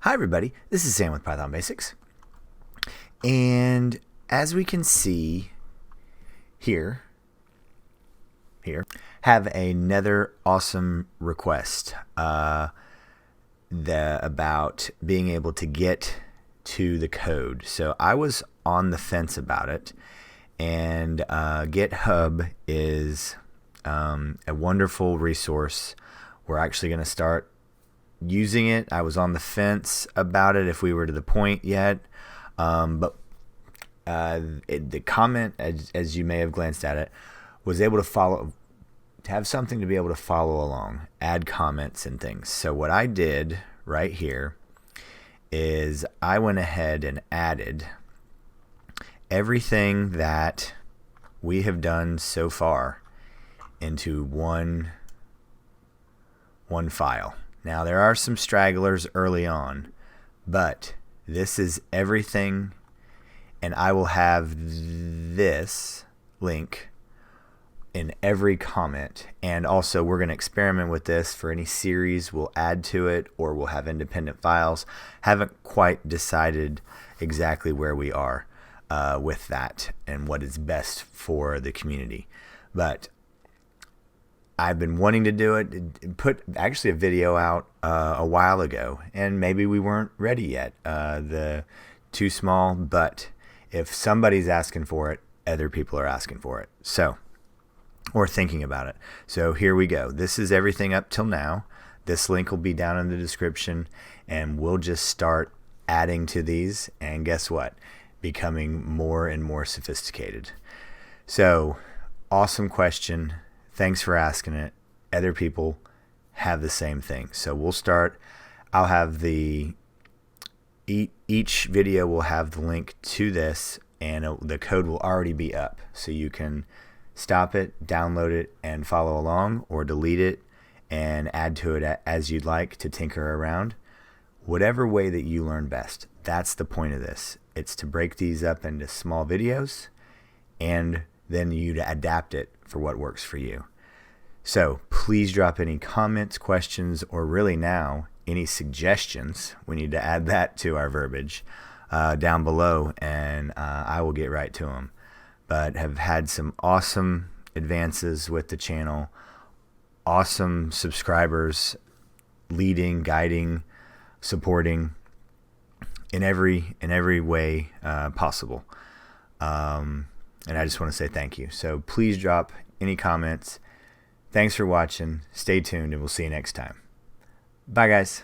Hi everybody, this is Sam with Python Basics. And as we can see here, have another awesome request about being able to get to the code. So I was on the fence about it, and GitHub is a wonderful resource. We're actually going to start using it. I was on the fence about it if we were to the point yet, but the comment, as you may have glanced at it, was able to have something to be able to follow along, add comments and things. So what I did right here is I went ahead and added everything that we have done so far into one file. Now, there are some stragglers early on, but this is everything, and I will have this link in every comment. And also, we're going to experiment with this for any series we'll add to it, or we'll have independent files. Haven't quite decided exactly where we are with that and what is best for the community. But I've been wanting to do it, put actually a video out a while ago, and maybe we weren't ready yet. Too small, but if somebody's asking for it, other people are asking for it. So, or thinking about it. So here we go. This is everything up till now. This link will be down in the description, and we'll just start adding to these, and guess what? Becoming more and more sophisticated. So, awesome question. Thanks for asking it. Other people have the same thing. So we'll start. I'll have each video will have the link to this, and the code will already be up. So you can stop it, download it, and follow along, or delete it and add to it as you'd like to tinker around. Whatever way that you learn best. That's the point of this. It's to break these up into small videos, and then you to adapt it for what works for you. So please drop any comments, questions, or really now any suggestions. We need to add that to our verbiage down below, and I will get right to them. But have had some awesome advances with the channel, awesome subscribers, leading, guiding, supporting in every way possible. And I just want to say thank you. So please drop any comments. Thanks for watching. Stay tuned, and we'll see you next time. Bye, guys.